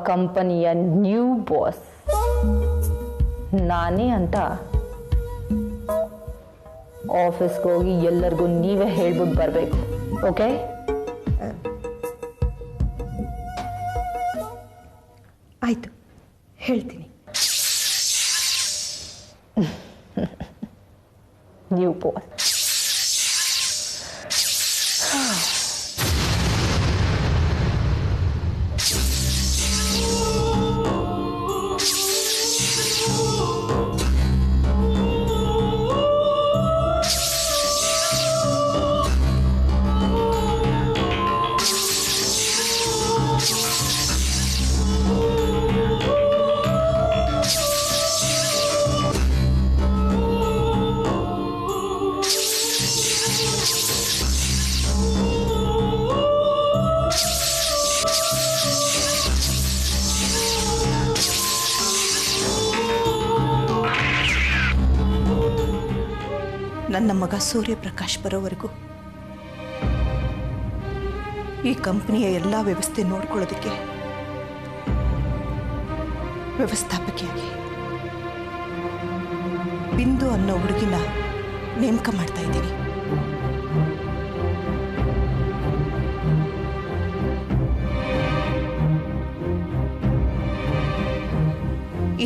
ಕಂಪನಿಯ new boss ನಾನೇ ಅಂತ ಆಫೀಸ್ಗೆ ಹೋಗಿ ಎಲ್ಲರಿಗೂ ನೀವೇ ಹೇಳ್ಬಿಟ್ಟು ಬರಬೇಕು. ಓಕೆ? ಆಯ್ತು, ಹೇಳ್ತೀನಿ. New boss. ನನ್ನ ಮಗ ಸೂರ್ಯಪ್ರಕಾಶ್ ಬರೋವರೆಗೂ ಈ ಕಂಪನಿಯ ಎಲ್ಲ ವ್ಯವಸ್ಥೆ ನೋಡ್ಕೊಳ್ಳೋದಕ್ಕೆ ವ್ಯವಸ್ಥಾಪಕಿಯಾಗಿ ಬಿಂದು ಅನ್ನೋ ಹುಡುಗಿನ ನೇಮಕ ಮಾಡ್ತಾ ಇದ್ದೀನಿ.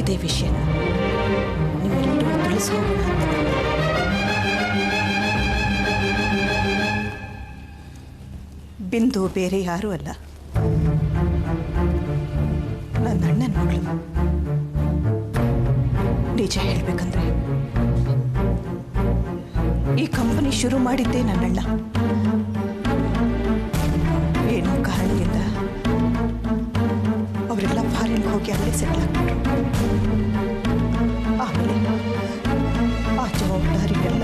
ಇದೇ ವಿಷಯನ ನಿಮ್ಮೆಲ್ಲರೂ ತಿಳಿಸೋಣ ಅಂತ. ಬಿಂದು ಬೇರೆ ಯಾರೂ ಅಲ್ಲ, ನನ್ನ ಅಣ್ಣನ ಮಗಳು. ನಿಜ ಹೇಳ್ಬೇಕಂದ್ರೆ ಈ ಕಂಪನಿ ಶುರು ಮಾಡಿದ್ದೇ ನನ್ನಣ್ಣ. ಏನೋ ಕಾರಣದಿಂದ ಅವರೆಲ್ಲ ಫಾರಿನ್ಗೆ ಹೋಗಿ ಅಲ್ಲೇ ಸೆಟ್ಲ್ ಆಗ್ಬಿಟ್ರು. ಆಮೇಲೆ ಆ ಜವಾಬ್ದಾರಿಗೆಲ್ಲ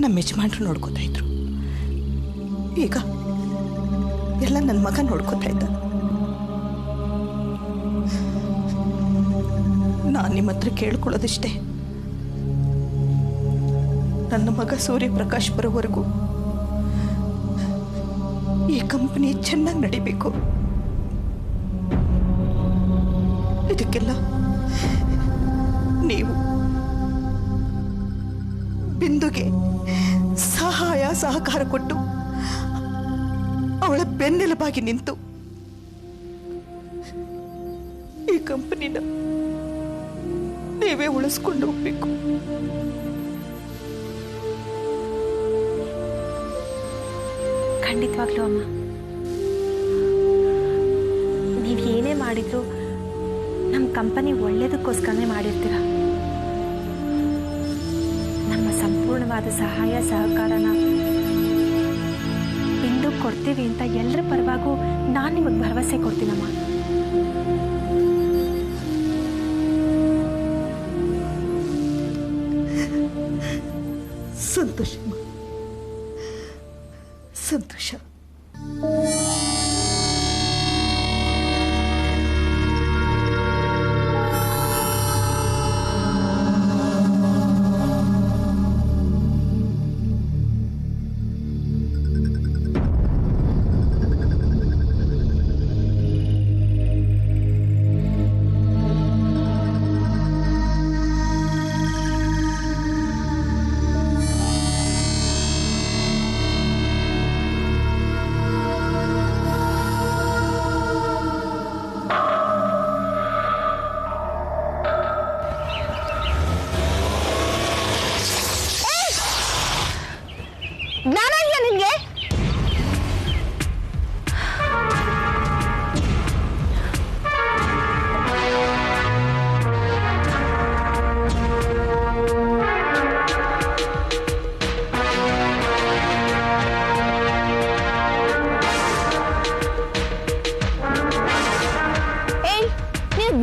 ನಮ್ಮ ಯಜಮಾನ್ರು ನೋಡ್ಕೋತಾ ಇದ್ರು. ಈಗ ಎಲ್ಲ ನನ್ನ ಮಗ ನೋಡ್ಕೋತಾ ಇದ್ದ. ನಾನು ನಿಮ್ಮ ಹತ್ರ ಕೇಳ್ಕೊಳ್ಳೋದಿಷ್ಟೇ, ನನ್ನ ಮಗ ಸೂರ್ಯಪ್ರಕಾಶ್ ಬರೋವರೆಗೂ ಈ ಕಂಪನಿ ಚೆನ್ನಾಗಿ ನಡಿಬೇಕು. ಇದಕ್ಕೆಲ್ಲ ನೀವು ಬಿಂದುಗೆ ಸಹಾಯ ಸಹಕಾರ ಕೊಟ್ಟು ಅವಳ ಬೆನ್ನೆಲುಬಾಗಿ ನಿಂತು ಈ ಕಂಪನಿನ ನೀವೇ ಉಳಿಸ್ಕೊಂಡು ಹೋಗ್ಬೇಕು. ಖಂಡಿತವಾಗ್ಲೂ ಅಮ್ಮ, ನೀವು ಏನೇ ಮಾಡಿದ್ರು ನಮ್ಮ ಕಂಪನಿ ಒಳ್ಳೇದಕ್ಕೋಸ್ಕರನೇ ಮಾಡಿರ್ತೀರ. ನಮ್ಮ ಸಂಪೂರ್ಣವಾದ ಸಹಾಯ ಸಹಕಾರನ ಇಂದು ಕೊಡ್ತೀವಿ ಅಂತ ಎಲ್ಲರ ಪರವಾಗೂ ನಾನು ನಿಮಗೆ ಭರವಸೆ ಕೊಡ್ತೀನಮ್ಮ. ಸಂತೋಷ ಸಂತೋಷ. ಜ್ಞಾನ ಇದೆಯಾ ನಿನ್ಗೆ?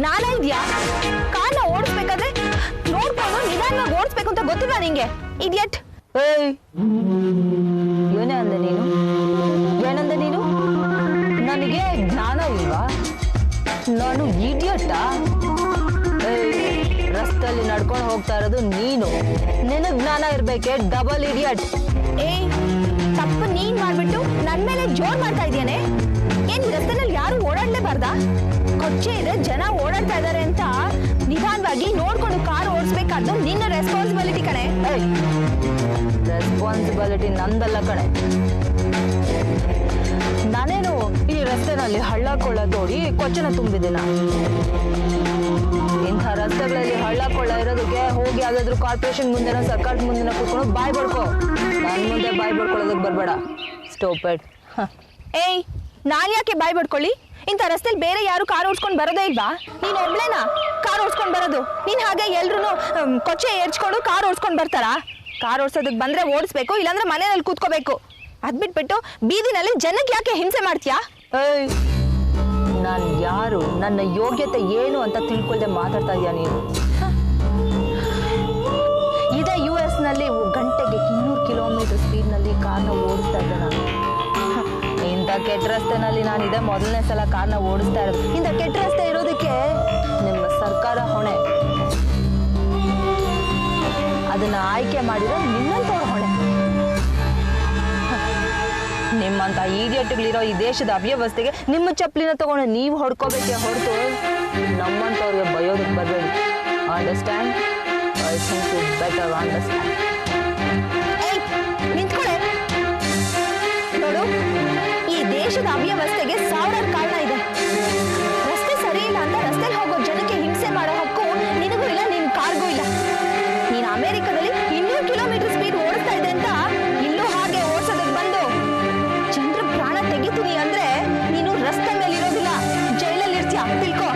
ಜ್ಞಾನ ಇದೆಯಾ? ಕಾರನ್ನ ಓಡಿಸ್ಬೇಕಾದ್ರೆ ನೋಡ್ಕೊಂಡು ನಿಧಾನವಾಗಿ ಓಡಿಸ್ಬೇಕು ಅಂತ ಗೊತ್ತಿಲ್ಲ ನಿಂಗೆ? ಇಡಿಯಟ್. ಏನೇ ಅಂದೆ ನೀನು? ಏನಂದೆ ನೀನು? ನನಗೆ ಜ್ಞಾನ ಇಲ್ವಾ? ನಾನು ಇಡಿಯಟ್ಟಾ? ರಸ್ತೆಯಲ್ಲಿ ನಡ್ಕೊಂಡು ಹೋಗ್ತಾ ಇರೋದು ನೀನು, ನಿನಗ್ ಜ್ಞಾನ ಇರ್ಬೇಕೆ? Double idiot. ತಪ್ಪು ನೀನ್ ಮಾಡ್ಬಿಟ್ಟು ನನ್ ಮೇಲೆ ಜೋರ್ ಮಾಡ್ತಾ ಇದೀಯಾನೆ. ಏನ್ ರಸ್ತೆನಲ್ಲಿ ಯಾರು ಕೊಚ್ಚೆ ಇದೆ, ಜನ ಓಡಾಡ್ತಾ ಇದಾರೆ ಅಂತ ನಿಧಾನವಾಗಿ ನೋಡ್ಕೊಂಡು ಕಾರ್ ಓಡಿಸ್ಬೇಕಾದ್ದು ನಿನ್ನ ರೆಸ್ಪಾನ್ಸಿಬಿಲಿಟಿ ಕಣೆ. ರೆಸ್ಪಾನ್ಸಿಬಿಲಿಟಿ ನಂದಲ್ಲ ಕಣೆ. ನಾನೇನು ಈ ರಸ್ತೆನಲ್ಲಿ ಹಳ್ಳ ಕೊಳ್ಳ ತೋಡಿ ಕೊಚ್ಚನ ತುಂಬಿದ್ದೀನ? ಇಂಥ ರಸ್ತೆಗಳಲ್ಲಿ ಹಳ್ಳ ಕೊಳ್ಳ ಇರೋದಕ್ಕೆ ಹೋಗಿ ಯಾವ್ದಾದ್ರು ಕಾರ್ಪೊರೇಷನ್ ಮುಂದೆನ ಸರ್ಕಾರದ ಮುಂದೆನ ಕೂತ್ಕೊಂಡು ಬಾಯ್ ಬಡ್ಕೋ. ನನ್ ಮುಂದೆ ಬಾಯ್ ಬಡ್ಕೊಳ್ಳೋದಕ್ಕೆ ಬರ್ಬೇಡ. ಸ್ಟೋಪೆಡ್. ಏಯ್, ನಾನ್ ಯಾಕೆ ಬಾಯ್ ಬಡ್ಕೊಳ್ಳಿ? ಇಂಥ ರಸ್ತೆಲಿ ಬೇರೆ ಯಾರು ಕಾರ್ ಓಡಿಸ್ಕೊಂಡು ಬರೋದೇ ಇಲ್ವಾ? ನೀನ್ ಒಬ್ಳೇನಾ ಕಾರ್ ಓಡಿಸ್ಕೊಂಡು ಬರೋದು? ನೀನ್ ಹಾಗೆ ಎಲ್ರು ಕೊಚ್ಚೆ ಏರ್ಚ್ಕೊಂಡು ಕಾರ್ ಓಡಿಸ್ಕೊಂಡು ಬರ್ತಾರಾ? ಕಾರ್ ಓಡಿಸೋದಕ್ಕೆ ಬಂದ್ರೆ ಓಡಿಸ್ಬೇಕು, ಇಲ್ಲಾಂದ್ರೆ ಮನೆಯಲ್ಲಿ ಕೂತ್ಕೋಬೇಕು. ಅದ್ಬಿಟ್ಬಿಟ್ಟು ಬೀದಿನಲ್ಲಿ ಜನಕ್ಕೆ ಯಾಕೆ ಹಿಂಸೆ ಮಾಡ್ತೀಯಾ? ಏಯ್, ನಾನು ಯಾರು, ನನ್ನ ಯೋಗ್ಯತೆ ಏನು ಅಂತ ತಿಳ್ಕೊಳ್ದೆ ಮಾತಾಡ್ತಾ ಇದೀಯ ನೀನು? ಇದೇ US ನಲ್ಲಿ ಗಂಟೆಗೆ 200 ಕಿಲೋಮೀಟರ್ ಸ್ಪೀಡ್ನಲ್ಲಿ ಕಾರ್ನ ಓಡಿಸ್ತಾ ಇದ್ದೆ ನಾನು. ಇಂಥ ಕೆಟ್ಟ ರಸ್ತೆನಲ್ಲಿ ನಾನು ಇದೇ ಮೊದಲನೇ ಸಲ ಕಾರ್ನ ಓಡಿಸ್ತಾ ಇರೋದು. ಇಂಥ ಕೆಟ್ಟ ರಸ್ತೆ ಇರೋದಕ್ಕೆ ನಿಮ್ಮ ಸರ್ಕಾರ ಹೊಣೆ. ಅದನ್ನ ಆಯ್ಕೆ ಮಾಡಿರೋ ನಿನ್ನಂತವ್ರ ಹೊಣೆ. ನಿಮ್ಮಂತ ಈಡಿಯಟ್ಗಳಿರೋ ಈ ದೇಶದ ಅವ್ಯವಸ್ಥೆಗೆ ನಿಮ್ಮ ಚಪ್ಪಲಿನ ತಗೊಂಡು ನೀವು ಹೊಡ್ಕೋಬೇಕೆ ಹೊರತು ನಮ್ಮಂತವ್ರಿಗೆ ಬಯೋದಕ್ಕೆ ಬರಬೇಡಿ. Understand? I think you better understand. ನಿಂತ್ಕೊಳ್ಳೆ. ನೋಡು, ಈ ದೇಶದ ಅವ್ಯವಸ್ಥೆಗೆ ಸಾವಿರಾರು ಕಾರಣ ಇದೆ. ರಸ್ತೆ ಸರಿ ಇಲ್ಲ ಅಂತ ರಸ್ತೆಲಿ ಹೋಗೋ ಜನಕ್ಕೆ ಹಿಂಸೆ ಮಾಡೋ ಹಕ್ಕು ನಿನಗೂ ಇಲ್ಲ, ನಿನ್ ಕಾರ್ಗೂ ಇಲ್ಲ. ನೀನ್ ಅಮೆರಿಕದಲ್ಲಿ 200 ಕಿಲೋಮೀಟರ್ ಸ್ಪೀಡ್ ಓಡಿಸ್ತಾ ಇದೆ ಅಂತ ಇಲ್ಲೂ ಹಾಗೆ ಓಡಿಸೋದಕ್ಕೆ ಬಂದು ಜನರ ಪ್ರಾಣ ತೆಗಿತೀನಿ ಅಂದ್ರೆ ನೀನು ರಸ್ತೆ ಮೇಲೆ ಇರೋದಿಲ್ಲ, ಜೈಲಲ್ಲಿ ಇರ್ತೀಯ, ತಿಳ್ಕೊ.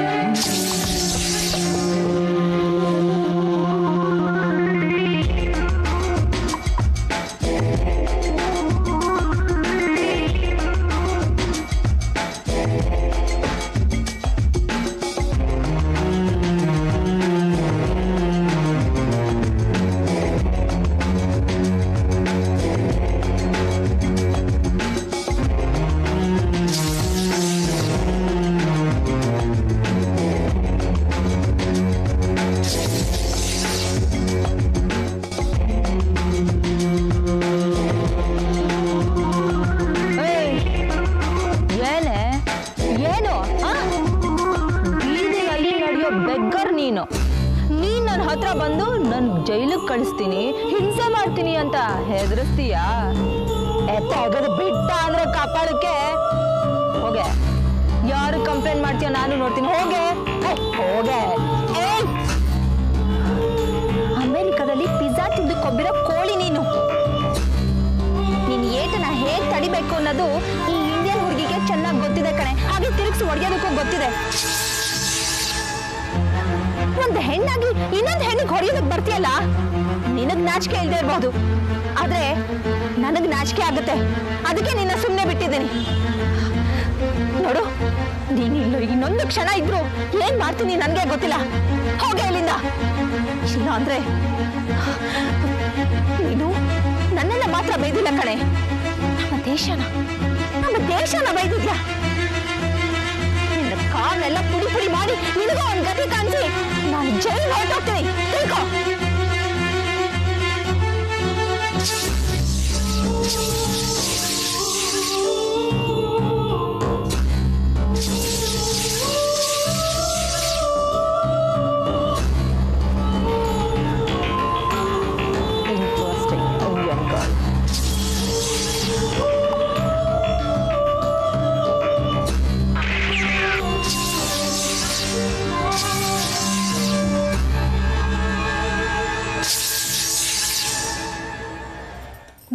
ನೀನ್ ನನ್ನ ಹತ್ರ ಬಂದು ನನ್ ಜೈಲಿಗೆ ಕಳಿಸ್ತೀನಿ, ಹಿಂಸೆ ಮಾಡ್ತೀನಿ ಅಂತ ಹೆದರಿಸ್ತೀಯಾ? ತೆಗೆದು ಬಿಟ್ಟ ಅಂದ್ರೆ ಕಾಪಾಡಕ್ಕೆ ಹೋಗೆ. ಯಾರು ಕಂಪ್ಲೇಂಟ್ ಮಾಡ್ತೀಯ ನಾನು ನೋಡ್ತೀನಿ. ಹೋಗೆ ಹೋಗೆ. ಅಮೆರಿಕದಲ್ಲಿ ಪಿಜ್ಜಾ ತಿಂದು ಕೊಬ್ಬಿರೋ ಕೋಳಿ ನೀನು. ನೀನ್ ಏಟನ್ನ ಹೇಗ್ ತಡಿಬೇಕು ಅನ್ನೋದು ಈ ಇಂಡಿಯನ್ ಹುಡುಗಿಗೆ ಚೆನ್ನಾಗಿ ಗೊತ್ತಿದೆ ಕಣೆ. ಹಾಗೆ ತಿರುಗಿಸಿ ಹೊಡೆಯೋದಕ್ಕೂ ಗೊತ್ತಿದೆ. ಒಂದು ಹೆಣ್ಣಾಗಿ ಇನ್ನೊಂದು ಹೆಣ್ಣಿಗೆ ಹೊಡೆಯೋದಕ್ಕೆ ಬರ್ತೀಯಲ್ಲ, ನಿನಗ್ ನಾಚಿಕೆ ಇಲ್ಲದೆ ಇರ್ಬೋದು, ಆದ್ರೆ ನನಗ್ ನಾಚಿಕೆ ಆಗುತ್ತೆ. ಅದಕ್ಕೆ ನಿನ್ನ ಸುಮ್ಮನೆ ಬಿಟ್ಟಿದ್ದೀನಿ. ನೋಡು, ನೀನಿಲ್ಲೋ ಇನ್ನೊಂದು ಕ್ಷಣ ಇದ್ರು ಏನ್ ಮಾಡ್ತೀನಿ ನನ್ಗೆ ಗೊತ್ತಿಲ್ಲ. ಹೋಗೆ ಇಲ್ಲಿಂದ. ಇಲ್ಲ ಅಂದ್ರೆ ನೀನು ನನ್ನನ್ನ ಮಾತ್ರ ಬೈದಿಲ್ಲ ಕಣೆ, ನಮ್ಮ ದೇಶನ ಬೈದಿದ್ಯಾ. ನಿನ್ನ ಕಾಲೆಲ್ಲ ಪುಡಿ ಪುಡಿ ಮಾಡಿ ನಿನಗೂ ಒಂದ್ ಗತಿ ಕಾಣಿಸಿ ನಾನು ಜೈಲ್ ಹೊರಟೋಗ್ತೀನಿ, ತಿಳ್ಕೊ.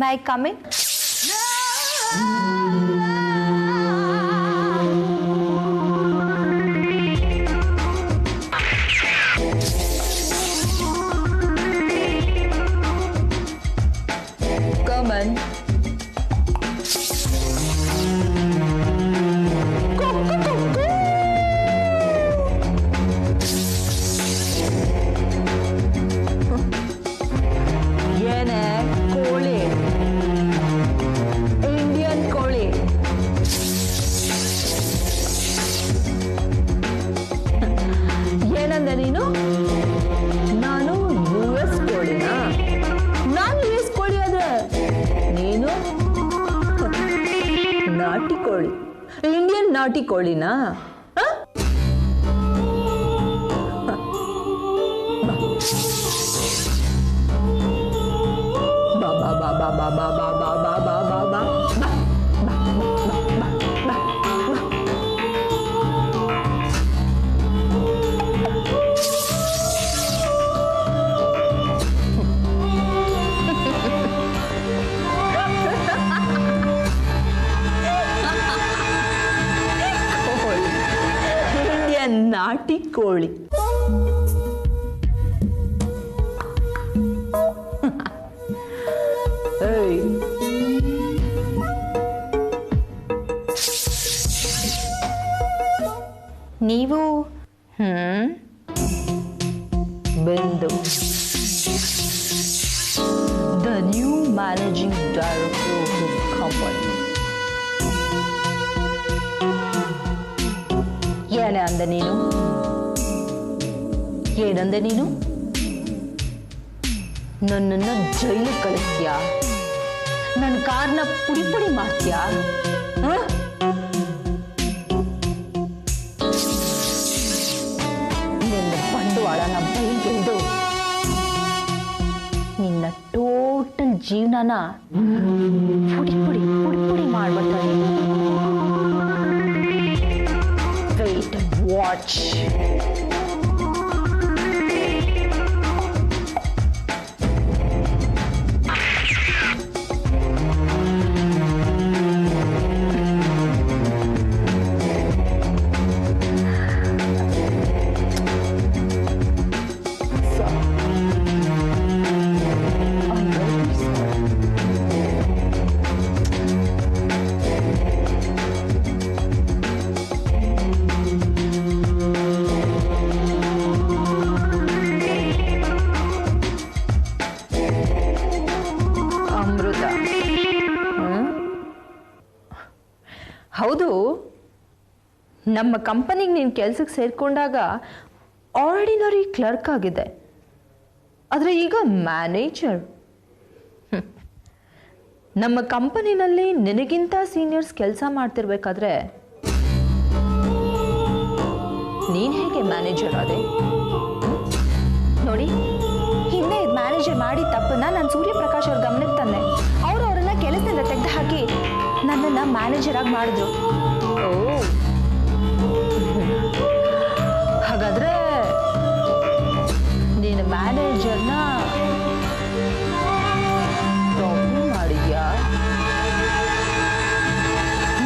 May I come in? Come in. ನೀನು ನಾನು US ಕೋಳಿನಾ? ನಾನು US ಕೋಳಿ ಆದ್ರೆ ನೀನು ನಾಟಿ ಕೋಳಿ, ಇಂಡಿಯನ್ ನಾಟಿ ಕೋಳಿನಾ? ಬಾ ಬಾ ಬಾ ಬಾ ಬಾ ಬಾ ಬಾ ಬಾ ಬಾ ಬಾ ಇಂಡಿಯನ್ ನಾಟಿ ಕೋಳಿ. ನೀವು ಬಿಂದು, the new managing director of this company. ಏನೇ ಅಂದೆ ನೀನು? ಏನಂದೆ ನೀನು? ನನ್ನನ್ನು ಜೈಲಿಗೆ ಕಳಿಸ್ತೀಯಾ? ನನ್ನ ಕಾರ್ನ ಪುಡಿ ಪುಡಿ ಮಾಡ್ತೀಯಾ? ನಿನ್ನ ಬಂಡವಾಳನ ಬೈಗೆಂದು ನಿನ್ನ ಟೋಟಲ್ ಜೀವನನ ಪುಡಿ ಪುಡಿ ಪುಡಿ ಪುಡಿ ಮಾಡ್ಬಿಡ್ತಾನೆ. Wait and watch. ಹೌದು, ನಮ್ಮ ಕಂಪನಿಗೆ ನೀನು ಕೆಲ್ಸಕ್ಕೆ ಸೇರಿಕೊಂಡಾಗ ಆರ್ಡಿನರಿ ಕ್ಲರ್ಕ್ ಆಗಿದ್ದೆ, ಆದರೆ ಈಗ ಮ್ಯಾನೇಜರ್. ನಮ್ಮ ಕಂಪನಿನಲ್ಲಿ ನಿನಗಿಂತ ಸೀನಿಯರ್ಸ್ ಕೆಲಸ ಮಾಡ್ತಿರ್ಬೇಕಾದ್ರೆ ನೀನು ಹೇಗೆ ಮ್ಯಾನೇಜರ್ ಆದೆ? ನೋಡಿ, ಹಿಂದೆ ಮ್ಯಾನೇಜರ್ ಮಾಡಿ ತಪ್ಪನ್ನ ನಾನು ಸೂರ್ಯಪ್ರಕಾಶ್ ಅವ್ರ ಗಮನಕ್ಕೆ ತಂದೆ. ಅವರು ಅವರನ್ನ ಕೆಲಸದಿಂದ ತೆಗೆದು ಹಾಕಿ ನನ್ನನ್ನ ಮ್ಯಾನೇಜರ್ ಆಗಿ ಮಾಡಿದ್ರು. ಹಾಗಾದ್ರೆ ನೀನು ಮ್ಯಾನೇಜರ್ನ ತಪ್ಪು ಮಾಡಿದ್ಯಾ?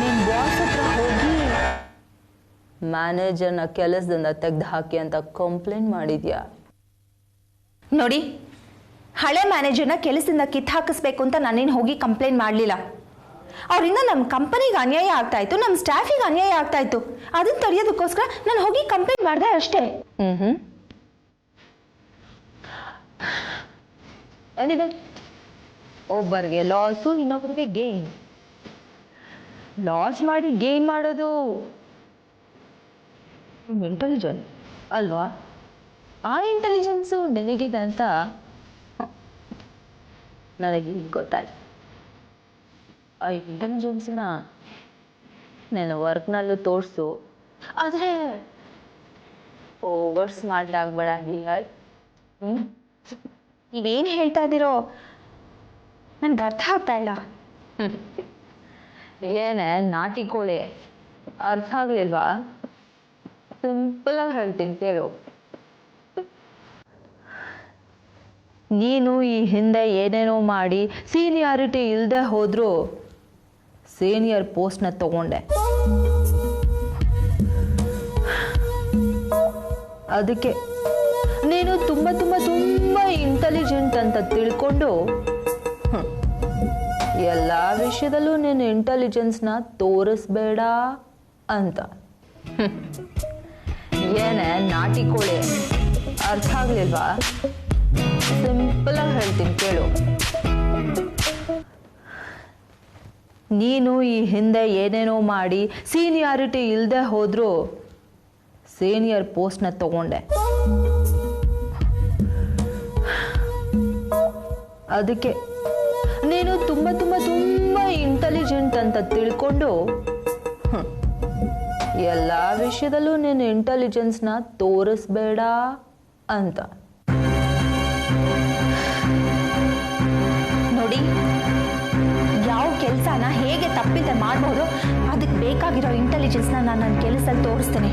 ನಿನ್ ಬಾಸ್ ಹತ್ರ ಹೋಗಿ ಮ್ಯಾನೇಜರ್ನ ಕೆಲಸದಿಂದ ತೆಗೆದು ಹಾಕಿ ಅಂತ ಕಂಪ್ಲೇಂಟ್ ಮಾಡಿದ್ಯಾ? ನೋಡಿ, ಹಳೆ ಮ್ಯಾನೇಜರ್ನ ಕೆಲಸದಿಂದ ಕಿತ್ತು ಹಾಕಿಸ್ಬೇಕು ಅಂತ ನಾನೇನು ಹೋಗಿ ಕಂಪ್ಲೇಂಟ್ ಮಾಡಲಿಲ್ಲ. ಅವರಿಂದ ನಮ್ಮ ಕಂಪನಿಗೆ ಅನ್ಯಾಯ ಆಗ್ತಾ ಇತ್ತು, ನಮ್ಮ ಸ್ಟಾಫಿಗೆ ಅನ್ಯಾಯ ಆಗ್ತಾ ಇತ್ತು. ಅದನ್ನ ತಡೆಯೋದಕ್ಕೋಸ್ಕರ ನಾನು ಹೋಗಿ ಕಂಪ್ಲೇಂಟ್ ಮಾಡಿದೆ ಅಷ್ಟೇ. ಒಬ್ಬರಿಗೆ ಲಾಸು, ಇನ್ನೊಬ್ಬರಿಗೆ ಗೇನ್. ಲಾಸ್ ಮಾಡಿ ಗೇನ್ ಮಾಡೋದು ಇಂಟೆಲಿಜೆಂಟ್ ಅಲ್ವಾ? ಆ ಇಂಟೆಲಿಜೆನ್ಸು ನಿನಗಿದೆ ಅಂತ ನನಗೆ ಗೊತ್ತಾಯ್ತು. ಆ ಇಂಟೆಲಿಜೆನ್ಸ್ನ ನನ್ನ ವರ್ಕ್ನಲ್ಲೂ ತೋರಿಸು, ಆದರೆ ಓವರ್ ಸ್ಮಾರ್ಟ್ ಆಗಬೇಡ. ನೀವೇನು ಹೇಳ್ತಾ ಇದ್ದೀರೋ ನನ್ಗೆ ಅರ್ಥ ಆಗ್ತಾ ಇಲ್ಲ. ಏನೇ ನಾಟಿ ಕೋಳಿ, ಅರ್ಥ ಆಗ್ಲಿಲ್ವಾ? ಸಿಂಪಲ್ ಆಗಿ ಹೇಳ್ತೀನಿ ಕೇಳು. ನೀನು ಈ ಹಿಂದೆ ಏನೇನೋ ಮಾಡಿ ಸೀನಿಯಾರಿಟಿ ಇಲ್ಲದೆ ಹೋದ್ರೂ ಸೀನಿಯರ್ ಪೋಸ್ಟ್ನ ತಗೊಂಡೆ. ಅದಕ್ಕೆ ನೀನು ತುಂಬ ತುಂಬ ತುಂಬ ಇಂಟೆಲಿಜೆಂಟ್ ಅಂತ ತಿಳ್ಕೊಂಡು ಎಲ್ಲ ವಿಷಯದಲ್ಲೂ ನೀನು ಇಂಟೆಲಿಜೆನ್ಸ್ನ ತೋರಿಸ್ಬೇಡ ಅಂತ. ಏನೇ ನಾಟಿ ಕೋಳಿ, ಅರ್ಥ ಆಗ್ಲಿಲ್ವಾ? ಸಿಂಪಲ್ ಆಗಿ ಹೇಳ್ತೀನಿ ಕೇಳು. ನೀನು ಈ ಹಿಂದೆ ಏನೇನೋ ಮಾಡಿ ಸೀನಿಯಾರಿಟಿ ಇಲ್ಲದೆ ಹೋದ್ರೂ ಸೀನಿಯರ್ ಪೋಸ್ಟ್ನ ತಗೊಂಡೆ. ಅದಕ್ಕೆ ನೀನು ತುಂಬ ತುಂಬ ತುಂಬ ಇಂಟೆಲಿಜೆಂಟ್ ಅಂತ ತಿಳ್ಕೊಂಡು ಎಲ್ಲ ವಿಷಯದಲ್ಲೂ ನೀನು ಇಂಟೆಲಿಜೆನ್ಸ್ನ ತೋರಿಸ್ಬೇಡ ಅಂತ. ನೋಡಿ, ಕೆಲಸನ ಹೇಗೆ ತಪ್ಪಿದೆ ಮಾಡ್ಬೋದು, ಅದಕ್ಕೆ ಬೇಕಾಗಿರೋ ಇಂಟೆಲಿಜೆನ್ಸ್ನ ನಾನು ನನ್ನ ಕೆಲಸದಲ್ಲಿ ತೋರಿಸ್ತೀನಿ.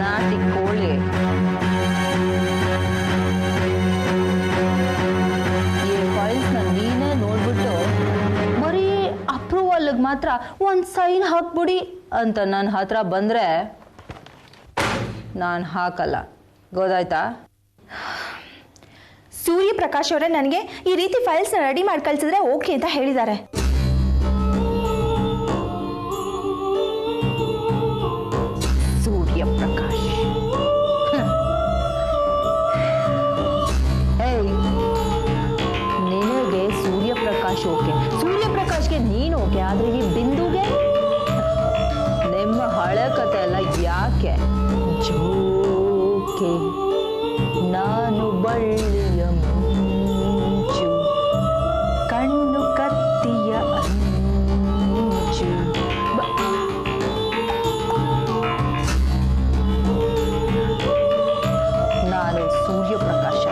ನಾಟಿ ಕೋಳಿ, ಈ ಫೈಲ್ಸ್ನ ನೀನೇ ನೋಡ್ಬಿಟ್ಟು ಬರೀ ಅಪ್ರೂವಲ್ಗೆ ಮಾತ್ರ ಒಂದು ಸೈನ್ ಹಾಕ್ಬಿಡಿ ಅಂತ ನನ್ನ ಹತ್ರ ಬಂದರೆ ನಾನು ಹಾಕಲ್ಲ, ಗೊತ್ತಾಯ್ತಾ? ಸೂರ್ಯಪ್ರಕಾಶ್ ಅವರೇ ನನಗೆ ಈ ರೀತಿ ಫೈಲ್ಸ್ನ ರೆಡಿ ಮಾಡಿ ಕಳಿಸಿದ್ರೆ ಓಕೆ ಅಂತ ಹೇಳಿದ್ದಾರೆ. ಸೂರ್ಯಪ್ರಕಾಶ್, ನಿನಗೆ ಸೂರ್ಯಪ್ರಕಾಶ್ ಓಕೆ, ಸೂರ್ಯಪ್ರಕಾಶ್ಗೆ ನೀನು ಓಕೆ, ಆದ್ರೆ ಈ ಬಿಂದುಗೆ ನಿಮ್ಮ ಹಳೆ ಕತೆ ಎಲ್ಲ ಯಾಕೆ? ಜೋಕೆ ನಾನು ಬಳ್ಳಿಯ ಮುಂಚು, ಕಣ್ಣು ಕತ್ತಿಯ ಅಂಚು. ನಾನು Suryaprakash,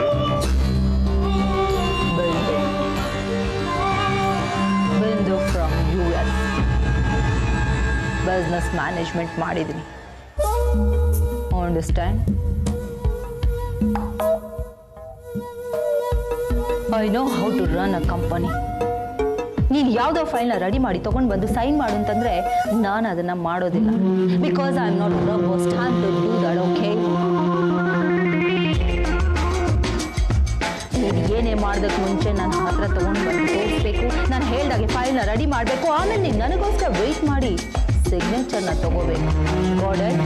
Bindu from US. Business management ಮಾಡಿದ್ದೀನಿ. Understand? I know how to run a company. ನೀನು ಯಾವುದೋ ಫೈಲ್ನ ರೆಡಿ ಮಾಡಿ ತಗೊಂಡು ಬಂದು ಸೈನ್ ಮಾಡು ಅಂತಂದ್ರೆ ನಾನು ಅದನ್ನ ಮಾಡೋದಿಲ್ಲ. Because I am not robust hand to do that, okay? ನೀನು ಏನೇ ಮಾಡೋದಕ್ಕೆ ಮುಂಚೆ ನನ್ನ ಹತ್ರ ತಗೊಂಡು ಬಂದು ತೋರಿಸ್ಬೇಕು, ನಾನು ಹೇಳ್ದಾಗೆ ಫೈಲ್ನ ರೆಡಿ ಮಾಡಬೇಕು, ಆಮೇಲೆ ನೀನು ನನಗೋಸ್ಕರ ವೆಯ್ಟ್ ಮಾಡಿ ಸಿಗ್ನೇಚರ್ನ ತಗೋಬೇಕು. Got it?